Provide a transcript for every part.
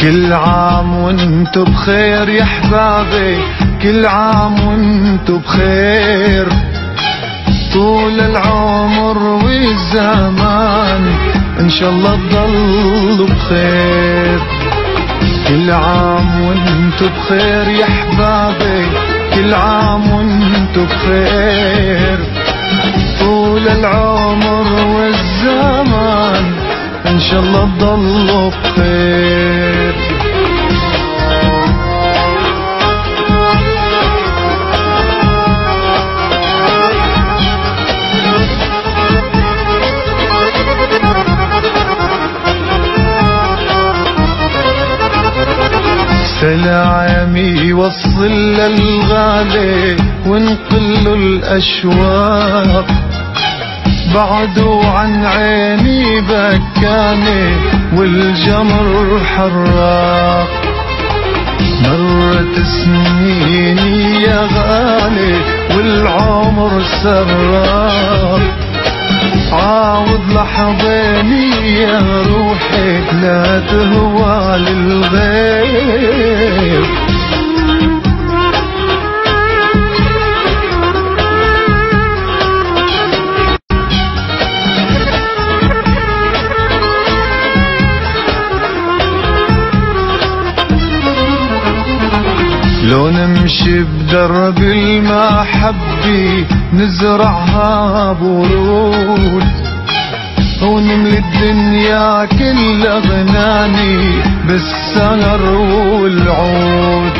كل عام وانتو بخير يا احبابي، كل عام وانتو بخير، طول العمر والزمان ان شاء الله تضلوا بخير. كل عام وانتو بخير يا احبابي، كل عام وانتو بخير، طول العمر والزمان ان شاء الله تضلوا بخير. سلامي وصل للغالي ونقل الأشواق، بعدو عن عيني بكاني والجمر حراق. مرت سنيني يا غالي والعمر سراق، عاوض لحظيني يا روحي لا تهوى للغير. لو نمشي بدرب المحبة نزرعها برود، ونملي الدنيا كلها غناني بالسهر والعود.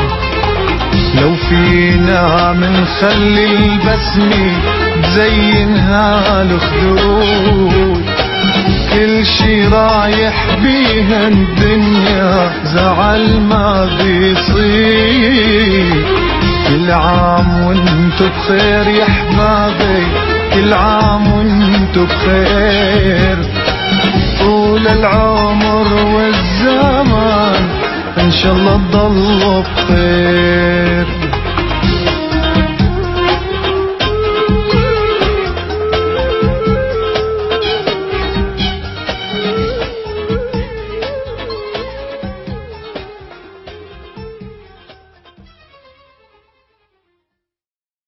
لو فينا منخلي البسمة تزينها الخدود، كل شي رايح بيها الدنيا زعل ما بيصير. كل عام وانتو بخير يا احبابي، كل عام وانتو بخير، طول العمر والزمان ان شاء الله تضلوا بخير.